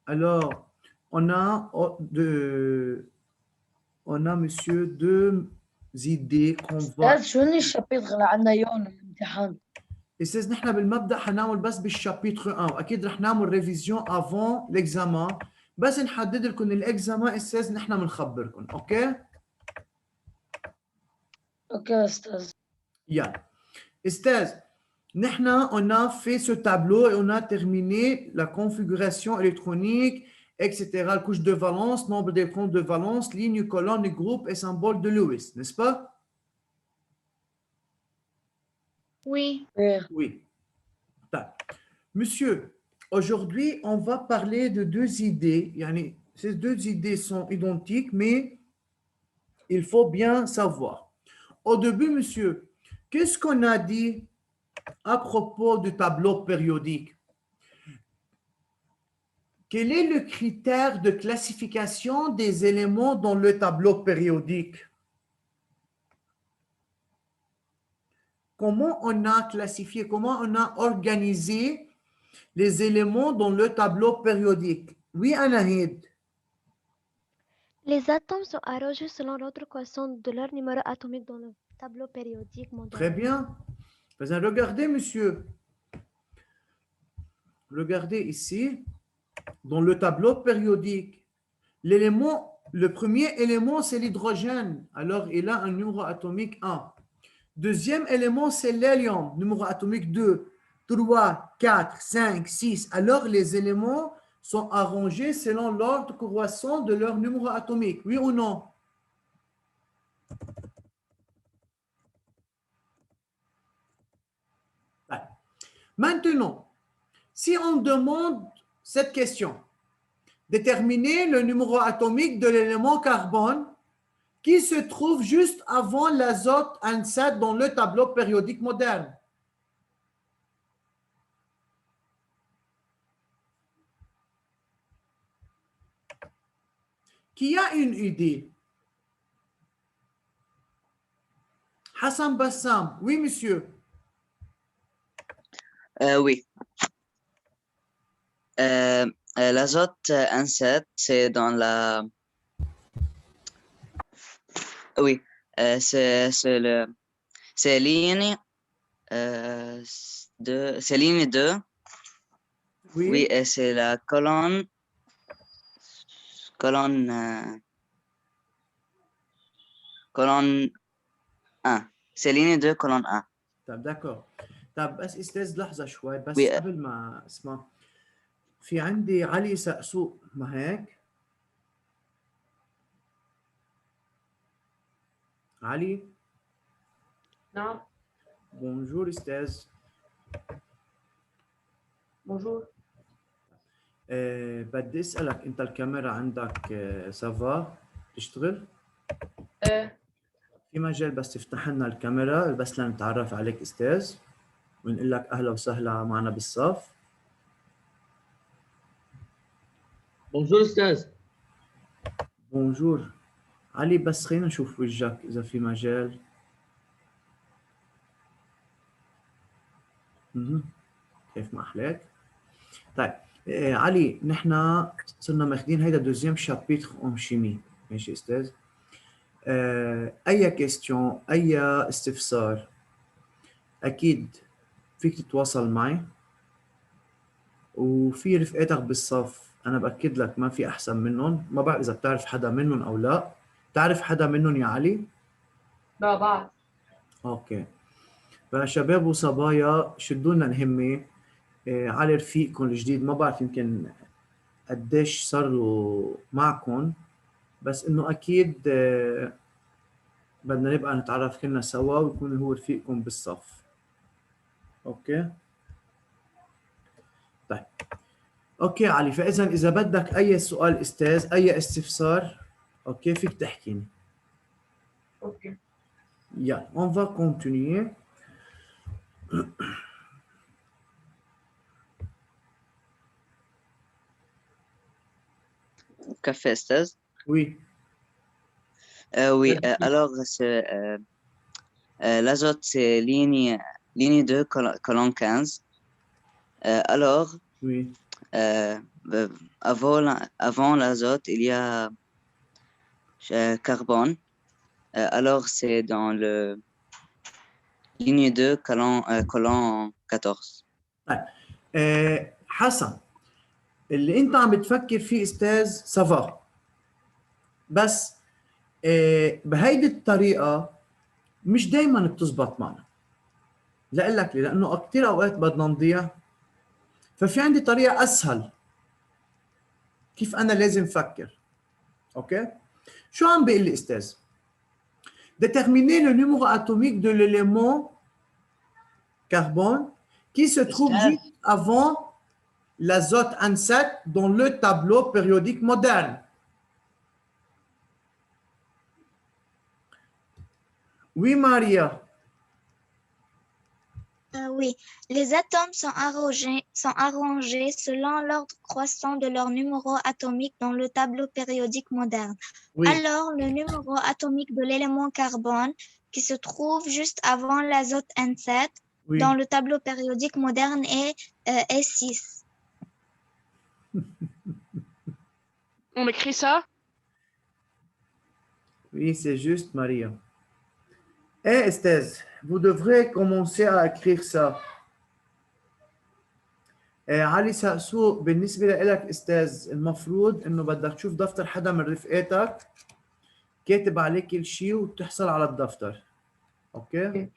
Alors, on a, monsieur, deux idées qu'on va. أستاذ شو هن الشابيتر اللي عنا اليوم الامتحان؟ استاذ نحن بالمبدا حنعمل بس بالشابيتر 1 واكيد رح نعمل ريفيزيون افون ليكزامان بس نحدد لكم الاكزامان استاذ نحن بنخبركم اوكي أوكي أستاذ. يلا استاذ نحن on a fait ce tableau et on a terminé la configuration électronique etc. couche de valence, nombre d'électrons de valence, ligne, colonne, groupe et symbole de Lewis, n'est-ce pas? Oui. Oui. Monsieur, aujourd'hui, on va parler de deux idées. Ces deux idées sont identiques, mais il faut bien savoir. Au début, monsieur, qu'est-ce qu'on a dit à propos du tableau périodique? Quel est le critère de classification des éléments dans le tableau périodique? Comment on a classifié, comment on a organisé les éléments dans le tableau périodique? Oui, Anahid. Les atomes sont arrangés selon l'ordre croissant de leur numéro atomique dans le tableau périodique moderne. Très bien. Regardez, monsieur. Regardez ici, dans le tableau périodique, le premier élément, c'est l'hydrogène. Alors, il a un numéro atomique 1. Deuxième élément, c'est l'hélium, numéro atomique 2, 3, 4, 5, 6. Alors, les éléments sont arrangés selon l'ordre croissant de leur numéro atomique. Oui ou non? Maintenant, si on demande cette question, déterminer le numéro atomique de l'élément carbone qui se trouve juste avant l'azote N7 dans le tableau périodique moderne. Qui a une idée? Hassan Bassam. Oui, monsieur. Oui. L'azote N7, c'est dans la... Oui, c'est ligne 2. C'est ligne 2. Oui. Oui, et c'est la colonne 1. C'est ligne 2, colonne 1. طب d'accord. طب بس استاذ لحظة شوي بس Oui. قبل ما اسمع في عندي علي سقسوق ما هيك؟ علي؟ نعم. بونجور استاذ. بونجور. بدي اسألك انت الكاميرا عندك سافا تشتغل؟ إيه. في مجال بس تفتح لنا الكاميرا بس لنتعرف عليك استاذ ونقول لك اهلا وسهلا معنا بالصف. بونجور استاذ. بونجور علي بس خلينا نشوف وجهك اذا في مجال. كيف ما احلاك. طيب علي نحن صرنا ماخذين هيدا دوزيام شابيتر اون شيمي ماشي استاذ. اي كيستيون اي استفسار اكيد فيك تتواصل معي وفي رفقاتك بالصف انا باكد لك ما في احسن منهم. ما بعرف اذا بتعرف حدا منهم او لا. بتعرف حدا منهم يا علي؟ لا بعرف. اوكي فشباب وصبايا شدوا لنا الهمه. علي رفيقكم الجديد ما بعرف يمكن قديش صار له معكم بس انه اكيد بدنا نبقى نتعرف كلنا سوا ويكون هو رفيقكم بالصف. اوكي طيب اوكي علي فاذا اذا بدك اي سؤال استاذ اي استفسار اوكي فيك تحكيني. اوكي. يلا on va continuer. Café استاذ. Oui. Oui, alors l'azote c'est ligne 2, colonne 15. Alors, oui. avant l'azote, il y a carbone. Alors, c'est dans le ligne 2, colonne 14. طيب حسن، اللي انت عم بتفكر فيه استاذ سافا، بس بهيدي الطريقه مش دائما بتزبط معنا. لأقول لك ليه؟ لانه كثير اوقات بدنا نضيع، ففي عندي طريقه اسهل كيف انا لازم افكر. اوكي، شو عم بيقول لي استاذ؟ Déterminer le numéro atomique de l'élément carbone qui se trouve juste avant l'azote N7 dans le tableau périodique moderne. Oui, Maria. Oui, les atomes sont arrangés selon l'ordre croissant de leur numéro atomique dans le tableau périodique moderne. Oui. Alors, le numéro atomique de l'élément carbone qui se trouve juste avant l'azote N7 Oui. dans le tableau périodique moderne est 6. On écrit ça? Oui, c'est juste, Maria. Eh, Esthez, vous devrez commencer à écrire ça. علي سقسوق، بالنسبة لك استاذ المفروض انه بدك تشوف دفتر حدا من رفقاتك كاتب عليه كل شيء وتحصل على الدفتر. اوكي؟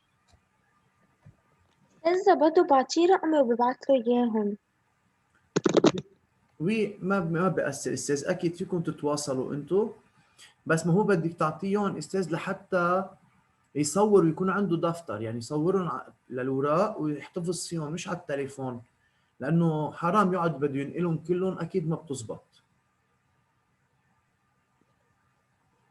إذا بده بعطيه رقمي وببعث له إياهم. وي، ما بأثر استاذ، اكيد فيكم تتواصلوا انتم، بس ما هو بدك تعطيهم استاذ لحتى يصور ويكون عنده دفتر، يعني يصورهم للوراق ويحتفظ فيهم مش على التليفون، لانه حرام يقعد بده ينقلهم كلهم، اكيد ما بتزبط.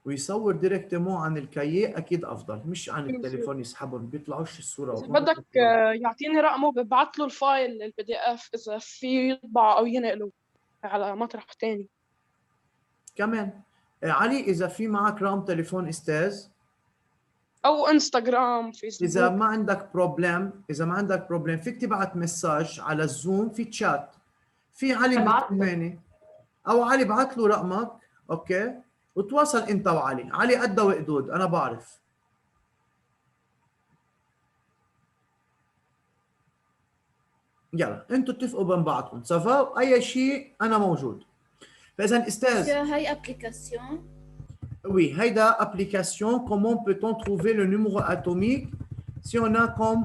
ويصور ديريكتمون عن الكاييه اكيد افضل، مش عن التليفون يسحبهم بيطلعوش الصوره. إذا بدك يعطيني رقمه ببعث له الفايل PDF إذا في يطبع أو ينقله على مطرح تاني. كمان علي، اذا في معك رقم تليفون استاذ أو انستغرام، فيسبوك. اذا ما عندك بروبلم فيك تبعت مساج على الزوم في تشات، في علي بالثمانية او علي بعت له رقمك. اوكي، وتواصل انت وعلي. علي قد وقدود، انا بعرف. يلا انتوا اتفقوا بين بعضكم، صفا اي شيء انا موجود. فاذا استاذ، هاي ابلكاسيون. oui, هيدا application. Comment peut-on trouver le numéro atomique si on a comme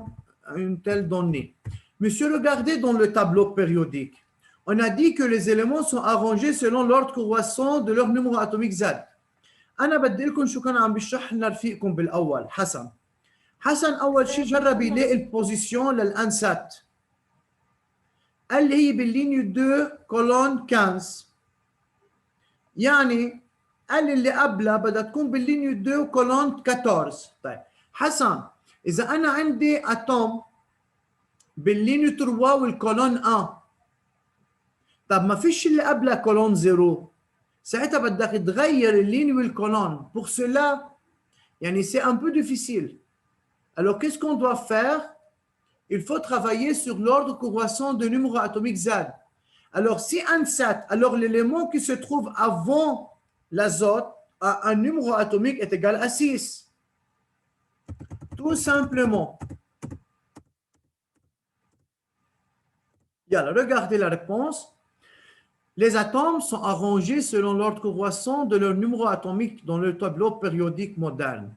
une telle donnée? Monsieur, regardez dans le tableau périodique. On a dit que les éléments sont arrangés selon l'ordre croissant de leur numéro atomique Z. أنا بدي لكم شو كان عم بيشرح لنا رفيقكم بالأول حسن. حسن أول شيء جرب يلاقي البوزيشن للأنسات. قال لي هي باللينيو 2 كولون 15. يعني قال لي اللي قبلها بدها تكون باللينيو 2 كولون 14. طيب حسن، إذا أنا عندي أتوم باللينيو 3 والكولون 1، طب ما فيش اللي قبلها كولون 0، ساعتها بدك تغير اللين والcolonne. Pour cela, يعني c'est un peu difficile. Alors qu'est-ce qu'on doit faire? Il faut travailler sur l'ordre croissant de numéro atomique Z. Alors si N7, alors l'élément qui se trouve avant l'azote a un numéro atomique est égal à 6. Tout simplement. Yalla, regardez la réponse. Les atomes sont arrangés selon l'ordre croissant de leur numéro atomique dans le tableau périodique moderne.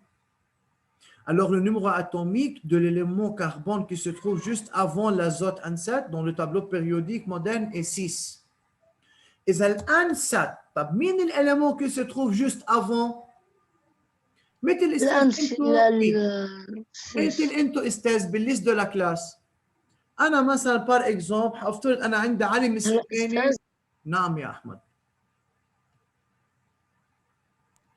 Alors, le numéro atomique de l'élément carbone qui se trouve juste avant l'azote N7 dans le tableau périodique moderne est 6. Et N7, مين l'élément qui se trouve juste avant؟ مثل انتو استاذ بالليست de la classe. أنا مثلا par exemple هفترض أنا عندي علي مسكيني. نعم يا أحمد.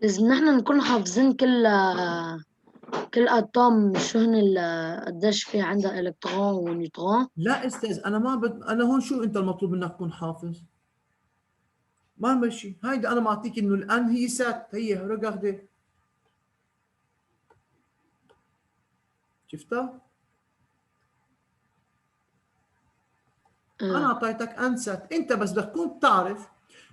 لازم نحن نكون حافظين كل أتوم شو هن قديش في عندها إلكترون ونيوترون. لا أستاذ، أنا ما أنا هون شو أنت المطلوب منك تكون حافظ؟ ما ماشي. هيدا أنا معطيك إنه الآن هي سات، هي regardez. شفتها؟ انا اعطيتك انسات، انت بس بدك تكون بتعرف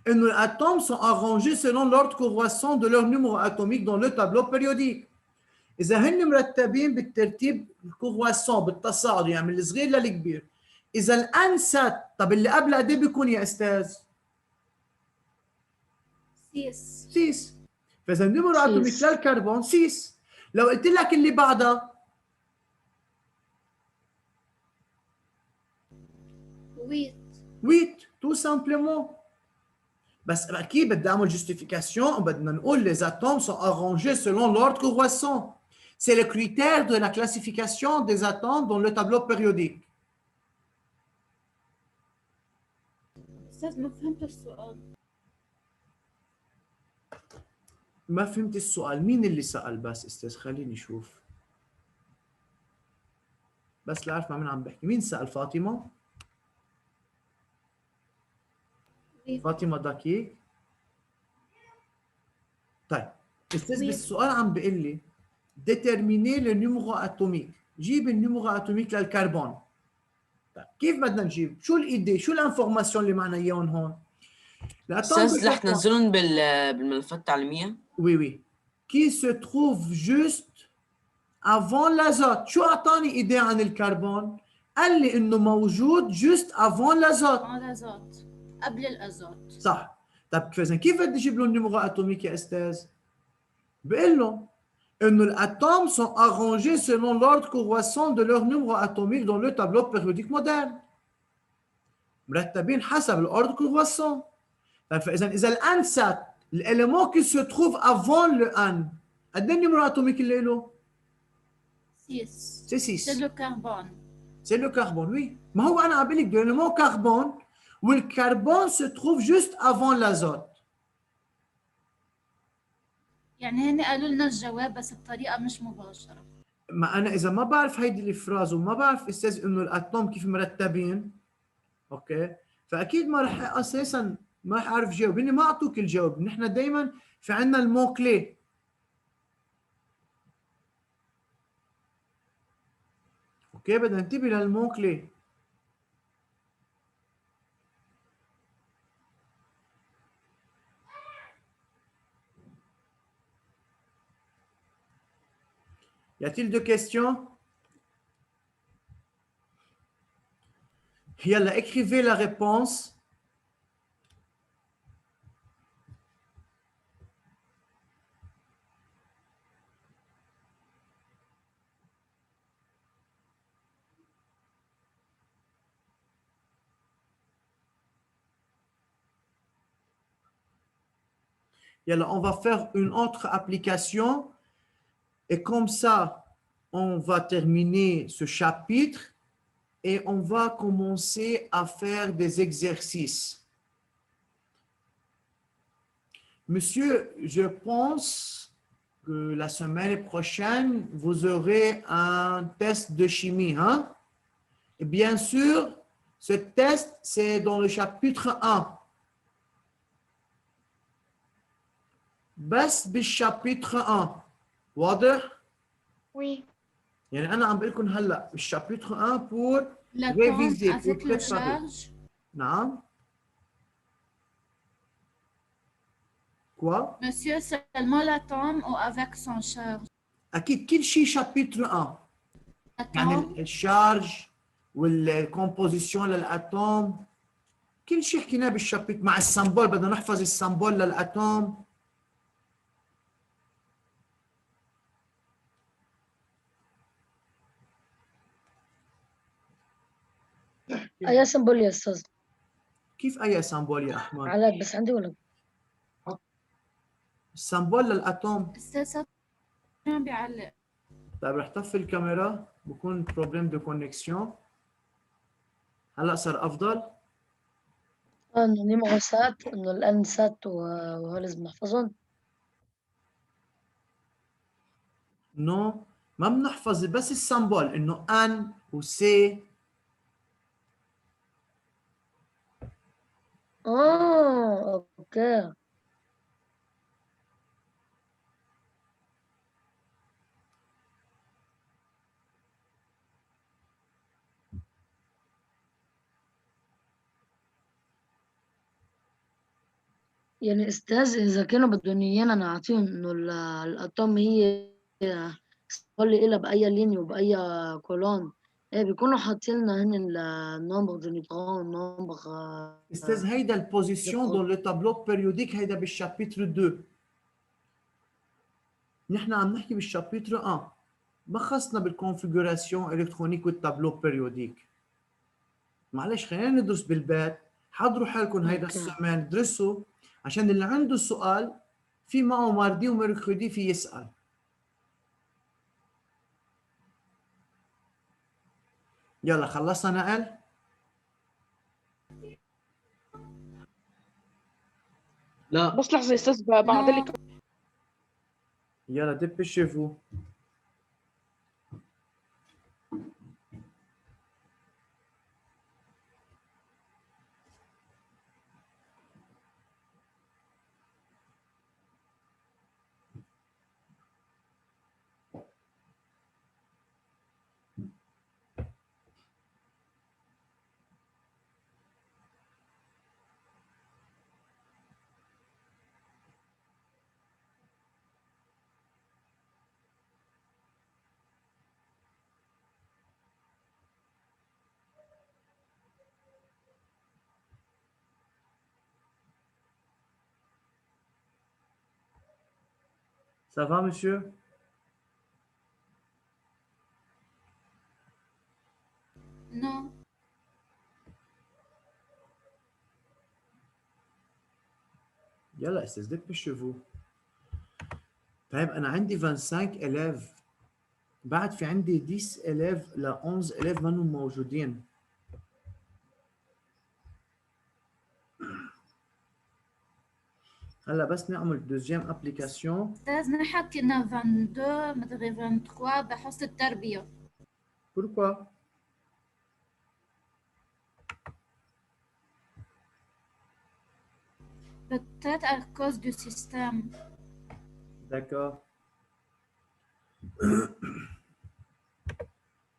انه الاتوم sont arrangés selon l'ordre croissant de leur numéro atomique dans le tableau périodique. اذا هن مرتبين بالترتيب الكرواسون بالتصاعد يعني من الصغير للكبير، اذا الانسات طب اللي قبل قد ايه بيكون يا استاذ؟ 6. فاذا النيميرو اتوميك للكربون 6. لو قلت لك اللي بعدها 8 tout simplement. بس اكيد بدي اعمل justification وبدنا نقول les atomes sont arrangés selon l'ordre croissant. C'est le critère de la classification des atomes dans le tableau périodique. أستاذ ما فهمت السؤال. ما فهمت السؤال، مين اللي سأل بس استاذ؟ خليني اشوف بس لا اعرف مع مين عم بحكي. مين سأل؟ فاطمة؟ فاطمة دقيق. طيب استاذ بالسؤال عم بيقول لي déterminer le numéro atomique. جيب النيميرو اتوميك للكربون. طيب كيف بدنا نجيب؟ شو الايدي؟ شو الانفورماسيون اللي معنا اياهم هون؟ استاذ رح تنزلهم بالملفات التعليميه؟ Oui. Qui se trouve juste avant l'azote. شو اعطاني ايدي عن الكربون؟ قال لي انه موجود juste avant l'azote. الازوت قبل الازوت. صح. طيب كيف بدي اجيب له النيميرو اتوميك يا استاذ؟ بقول له انه الاتوم sont arrangés selon l'ordre croissant de leur numéro atomique dans le tableau périodique moderne. مرتبين حسب الordre croissant. طيب فاذا الانسات الاليمون qui se trouve avant le N قد ايه النيميرو اتوميك اللي له؟ 6. C'est 6. C'est le carbone. C'est le carbone, oui. ما هو انا عم بقول لك l'élément carbone والكربون se trouve juste avant l'azote. يعني هن قالوا لنا الجواب بس بطريقة مش مباشرة. ما انا اذا ما بعرف هيدي الفراز وما بعرف استاذ انه الاتوم كيف مرتبين، اوكي، فاكيد ما رح اساسا ما رح اعرف جاوب. هن ما اعطوك الجواب. نحن دائما في عندنا المو كلي. اوكي بدنا ننتبه للمو كلي. Y a-t-il deux questions? Yalla, écrivez la réponse. Yalla, on va faire une autre application. Et comme ça, on va terminer ce chapitre et on va commencer à faire des exercices. Monsieur, je pense que la semaine prochaine, vous aurez un test de chimie, hein? Et bien sûr, ce test, c'est dans le chapitre 1. بس بالchapitre 1. واضح؟ Oui. يعني أنا عم بقول لكم هلا بالchapitre 1 pour L'atome réviser, pour avec le préparer. charge. نعم. Quoi? Monsieur, seulement l'atome ou avec son charge. أكيد كل شيء chapitre 1. يعني L'atome, الشارج والكومبوزيشن للاتوم كل شيء حكيناه بالشابيت مع السمبول. بدنا نحفظ السمبول للاتوم. أي سمبل يا أستاذ؟ كيف اي سمبول يا احمد؟ علاء بس عندي ولا؟ السمبول للاتوم. استاذ ما بيعلق. طيب رح طفي الكاميرا، بكون بروبليم دو كونكسيون. هلا صار افضل؟ إنه نيموسات، إنه الأنسات وهو لازم نحفظهم. نو ما بنحفظ بس السمبول انه ان وسي. أوكي. يعني أستاذ إذا كانوا بدهم إيانا نعطيهم إنه الأطم هي صلي إلها بأي ليني وبأي كولون، إيه بيكونوا حاطين لنا هن النومبر دو نيوترون نومبر استاذ هيدا البوزيسيون دون لو تابلو بيريوديك هيدا بالشابيتر 2. نحن عم نحكي بالشابيتر 1 ما خصنا بالكونفيغوراسيون الكترونيك والتابلو بيريوديك. معلش خلينا ندرس بالبيت، حضروا حالكم هيدا السمان درسوا عشان اللي عنده سؤال في معه ماردي وميركودي في يسأل. يلا خلصنا نقل؟ لا بس لحظة يا أستاذ بعد لك. يلا dépêchez-vous. Ça va, monsieur? Non. يلا استاذ dépêchez-vous. طيب انا عندي 25 élèves، بعد في عندي 10 élèves ل 11 élèves منهم موجودين. هلا بس نعمل دوزيام ابليكاسيون. أستاذ نحن كنا 22 مدري 23 بحوزة التربية. Pourquoi? Peut-être à cause du système. D'accord.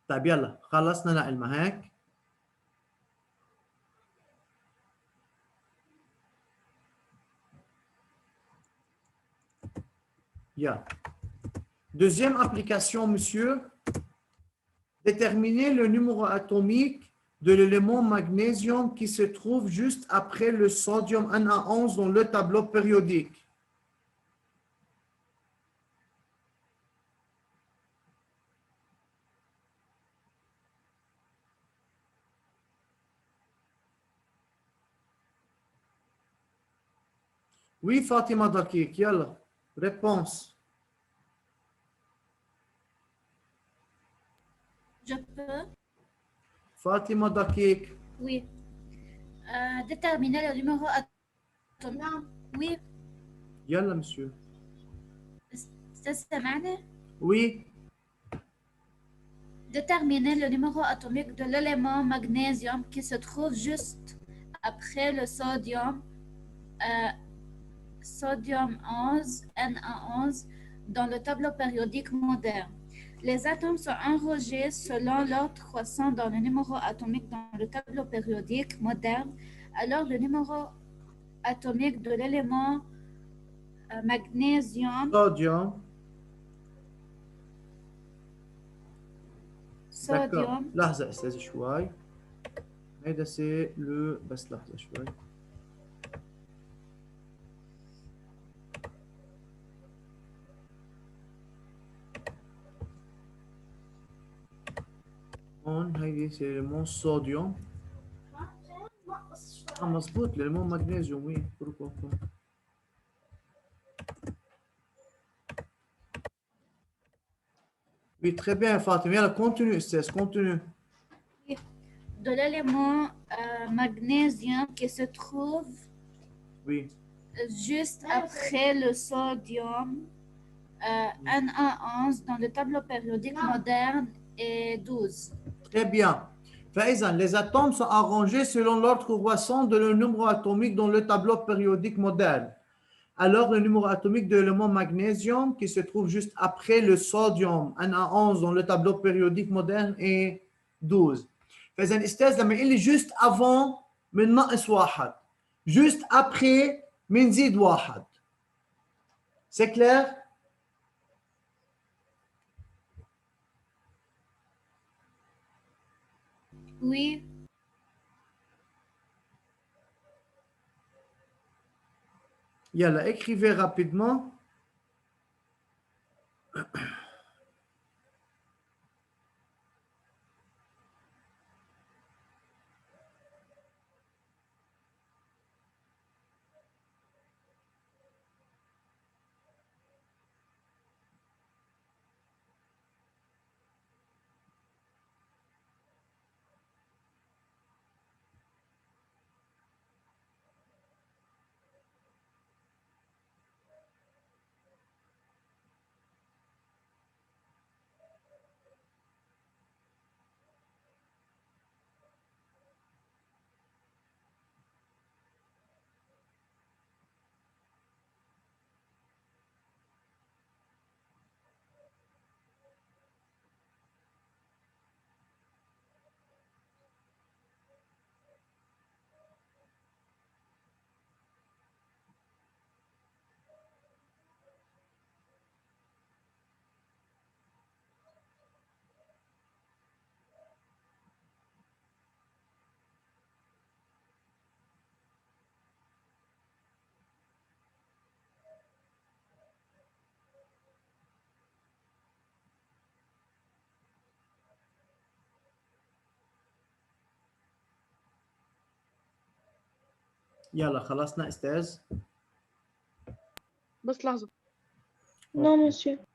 طيب يلا خلصنا نقل ما هيك؟ Yeah. Deuxième application, monsieur. Déterminer le numéro atomique de l'élément magnésium qui se trouve juste après le sodium Na11 dans le tableau périodique. Oui, Fatima Dakik, yalla. Réponse. Je peux? Fatima Dakik. Oui. Déterminer le numéro atomique. Oui. Yalla, monsieur. أستاذ سامعني؟ Oui. Déterminer le numéro atomique de l'élément magnésium qui se trouve juste après le sodium, sodium 11, Na11, dans le tableau périodique moderne. Les atomes sont arrangés selon l'ordre croissant dans le numéro atomique dans le tableau périodique moderne. Alors, le numéro atomique de l'élément magnésium, Sodium. sodium, لحظة أستاذ شوي. هيدا سي لو بس لحظة شوي. هون هيدي سي ليمون صوديوم. مظبوط ليمون مغنيسيوم وي بوركوا. Oui, très bien, Fatima. Yalla, continue, Esther, continue. de l'élément magnésium qui se trouve Oui. juste après le sodium Na11 dans le tableau périodique moderne est 12. Très bien. Faïzan, les atomes sont arrangés selon l'ordre croissant de leur numéro atomique dans le tableau périodique moderne. Alors, le numéro atomique de l'élément magnésium qui se trouve juste après le sodium, Na11, dans le tableau périodique moderne est 12. فإذا أستاذ لما يقول لي juste avant من ناقص واحد, juste après بنزيد واحد. C'est clair? Oui. Yalla, écrivez rapidement. يلا خلصنا استاذ. بس لحظة. Non, monsieur.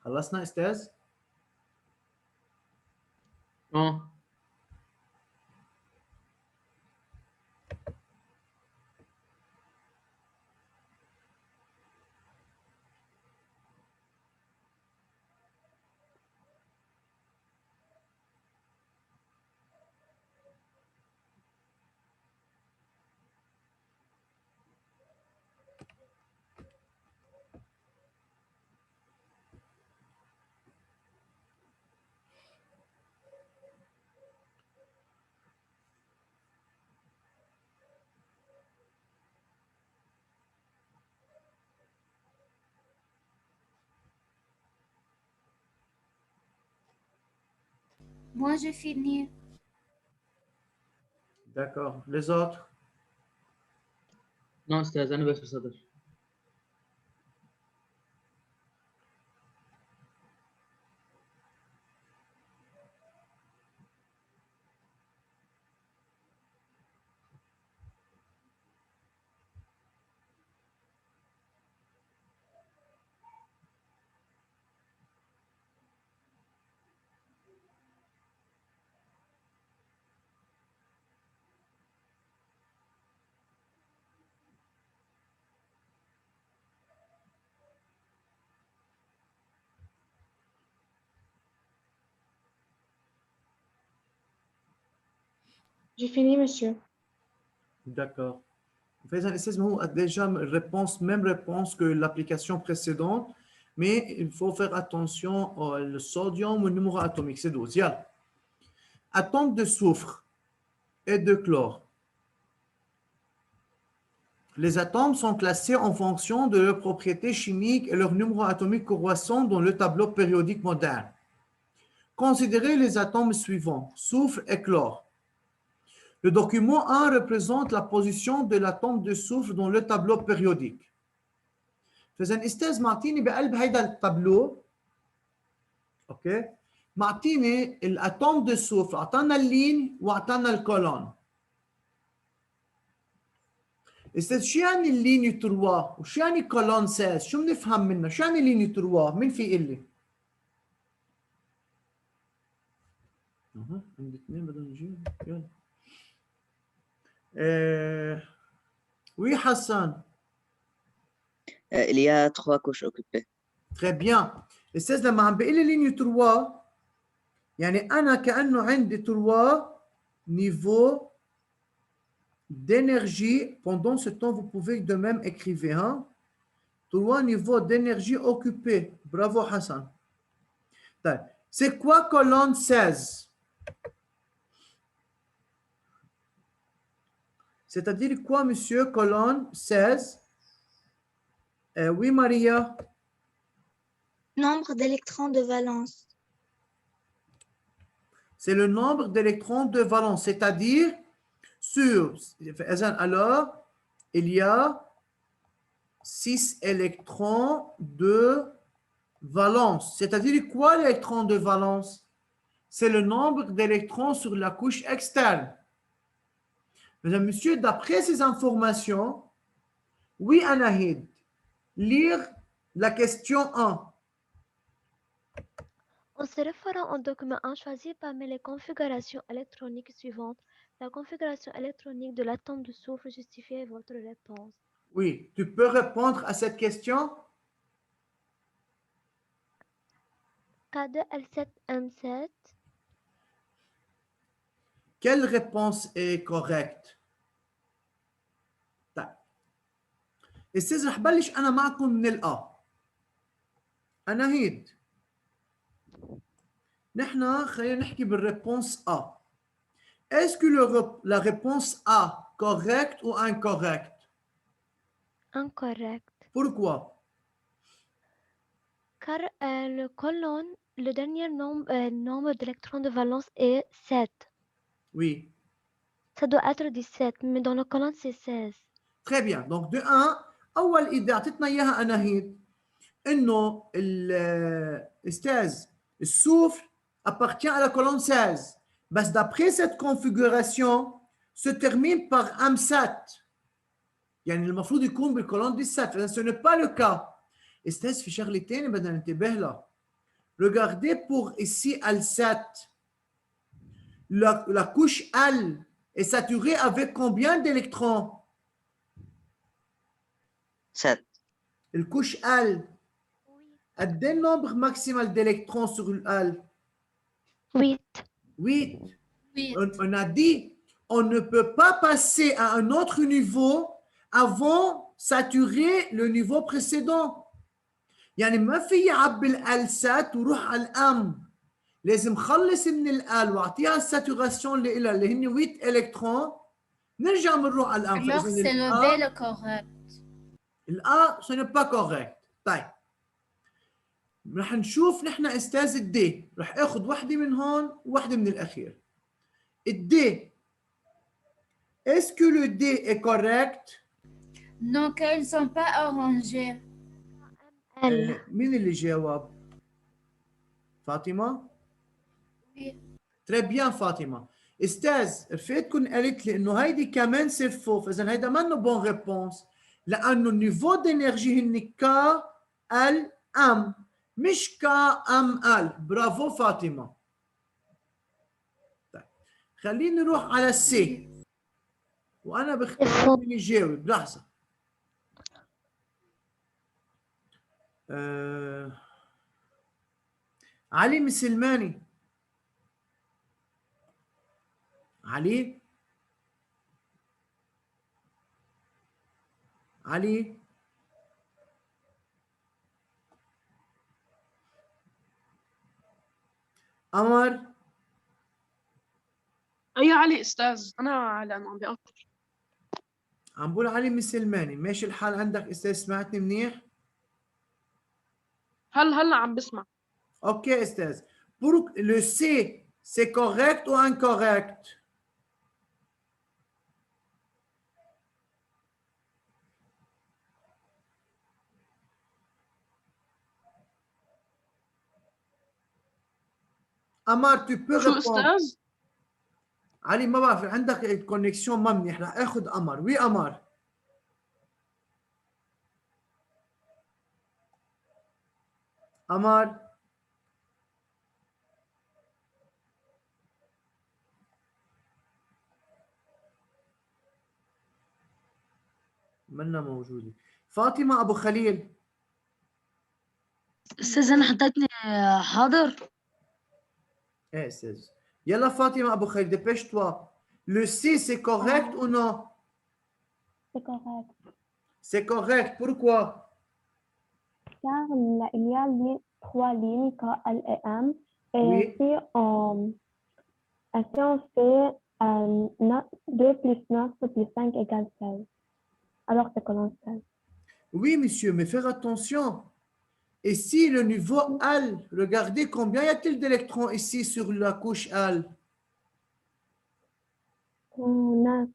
خلصنا استاذ. اه Moi, j'ai fini. D'accord. Les autres? نو استاذ انا بس بصدر. J'ai fini, monsieur. D'accord. فإذا الأستاذ هو déjà réponse, même réponse que l'application précédente, mais il faut faire attention au sodium, au numéro atomique, c'est 12. Yalla. Atomes de soufre et de chlore. Les atomes sont classés en fonction de leurs propriétés chimiques et leur numéro atomique correspond dans le tableau périodique moderne. Considérez les atomes suivants, soufre et chlore. Le document 1 représente la position de l'atome de soufre dans le tableau périodique. فإذا أستاذ معطيني بقلب هيدا التابلو اوكي معطيني الاتوم دو سوفر اعطانا اللين واعطانا الكولون. استاذ شو يعني اللين 3 وشو يعني كولون 16 شو بنفهم منها شو يعني لين 3 مين في يقول لي؟ عندي اثنين بدهم يجيبوا يلا. Oui Hassan. Il y a 3 couches occupées. Très bien. الأستاذ لما عم بيقول لي لينيو 3 يعني أنا كأنه عندي 3 niveaux d'énergie. Pendant ce temps, vous pouvez de même écrire. Hein? 3 niveaux d'énergie occupés. Bravo Hassan. C'est quoi colonne 16? C'est-à-dire quoi, monsieur, colonne 16? Oui, Maria. Nombre d'électrons de valence. C'est le nombre d'électrons de valence, c'est-à-dire sur, alors, il y a 6 électrons de valence. C'est-à-dire quoi l'électron de valence? C'est le nombre d'électrons sur la couche externe. Mesdames, Messieurs, d'après ces informations, oui, Anahid, lire la question 1. En se référant au document 1, choisis parmi les configurations électroniques suivantes la configuration électronique de l'atome de soufre. Justifiez votre réponse. Oui, tu peux répondre à cette question? K2L7M7. Quelle réponse est correcte؟ طيب استاذ رح بلش انا معكم من الأ. أناهيد نحن خلينا نحكي بالريبونس A. Est-ce que la réponse A correcte ou incorrecte? Incorrect. Pourquoi? Car le colonne, le dernier nombre d'électrons de valence est 7. Oui. Ça doit être 17, mais dans le colonne, c'est 16. Très bien. Donc, de 1, أول إذا أعطتنا إياها أناهيد إنه الأستاذ السوفر appartient à la colonne 16. بس d'après cette configuration se termine par M7. يعني المفروض يكون بالcolonne 17. فإذا ce n'est pas le cas. استاذ في شغلة تانية بدنا ننتبه لها. Regardez pour ici L7. La couche L est saturée avec combien d'électrons? 7. La couche L. قد ايه nombre maximal d'électrons sur L? 8. 8. Oui. On a dit, on ne peut pas passer à un autre niveau avant saturer le niveau précédent. يعني ما في يعبي الألسات وروح على الأم. لازم خلص من الأل واعطيها الساتوراسيون اللي إلها اللي هن 8 إلكترون نرجع بنروح على الأم. Alors, c'est le B le correct. الأ ce n'est pas correct. طيب رح نشوف نحن استاذ الدي رح اخذ وحده من هون ووحده من الاخير. الدي est-ce que le D est correct? Non, qu'ils ne sont pas arrangés. L. مين اللي جاوب؟ فاطمه؟ Oui. Très bien فاطمه. استاذ رفيقتكم قالت لي انه هيدي كمان سي فو، فاذا هيدا منه بون ريبونس لانه النيفو دينيرجي هن ك ال ام مش ك ام ال. برافو فاطمه. طيب خلينا نروح على السي وانا بختار مين يجاوب. لحظه. علي مسلماني. علي علي قمر أي علي أستاذ؟ أنا على عم بقطع. عم بقول علي مسلماني، ماشي الحال عندك استاذ؟ سمعتني منيح؟ هلا عم بسمع. اوكي استاذ. Pour le C, c'est correct ou incorrect? Amar, tu peux شو répondre. أستاذ؟ علي ما بعرف عندك الكونكسيون ما منيح، رح اخذ قمر. وي قمر. قمر منا موجودة. فاطمة أبو خليل. أستاذ أنا حطيتني حاضر. ايه استاذ. يلا فاطمة أبو خليل dépêche-toi. Le C c'est correct ou non? C'est correct. C'est correct. Pourquoi? Car il y a trois lignes K, L et M. Et Oui. si on fait 2 plus 9 plus 5 égale 16. Alors c'est colonne 16. Oui, monsieur, mais faire attention. Et si le niveau Al, regardez combien y a-t-il d'électrons ici sur la couche Al? 9.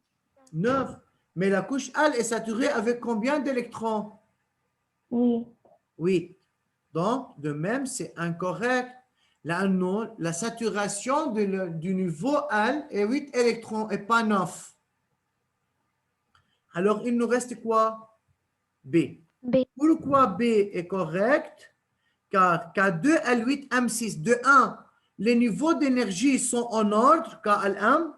9. Mais la couche Al est saturée avec combien d'électrons? Oui. Oui. Donc, de même, c'est incorrect. Là, non, la saturation du niveau Al est 8 électrons et pas 9. Alors, il nous reste quoi? B. B. Pourquoi B est correct? Car K2, L8, M6. De 1, les niveaux d'énergie sont en ordre, K, L, M.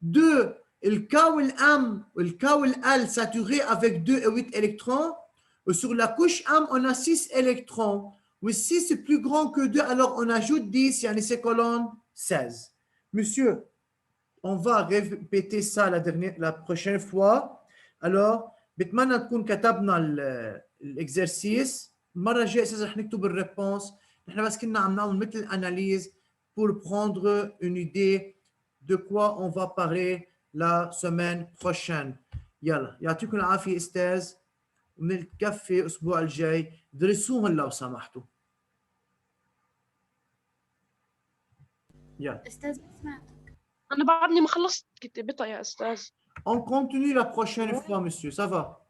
2, le K ou le M, le K ou le L saturé avec 2 et 8 électrons. Et sur la couche M, on a 6 électrons. Oui, 6 c'est plus grand que 2, alors on ajoute 10, yani c'est colonne 16. Monsieur, on va répéter ça la prochaine fois. Alors, بتمنى نكون كتبنا الاكزرسيس. المره الجايه استاذ رح نكتب الريبونس. نحن بس كنا عم نعمل مثل اناليز pour prendre une idée de quoi on va parler la semaine prochaine. يلا يعطيكم العافيه استاذ، ونتكفي الاسبوع الجاي. درسوهم لو سمحتوا. يلا. أستاذ سمعتك. أنا بعدني ما خلصت كتابتها يا أستاذ. On continue la prochaine fois, monsieur. Ça va?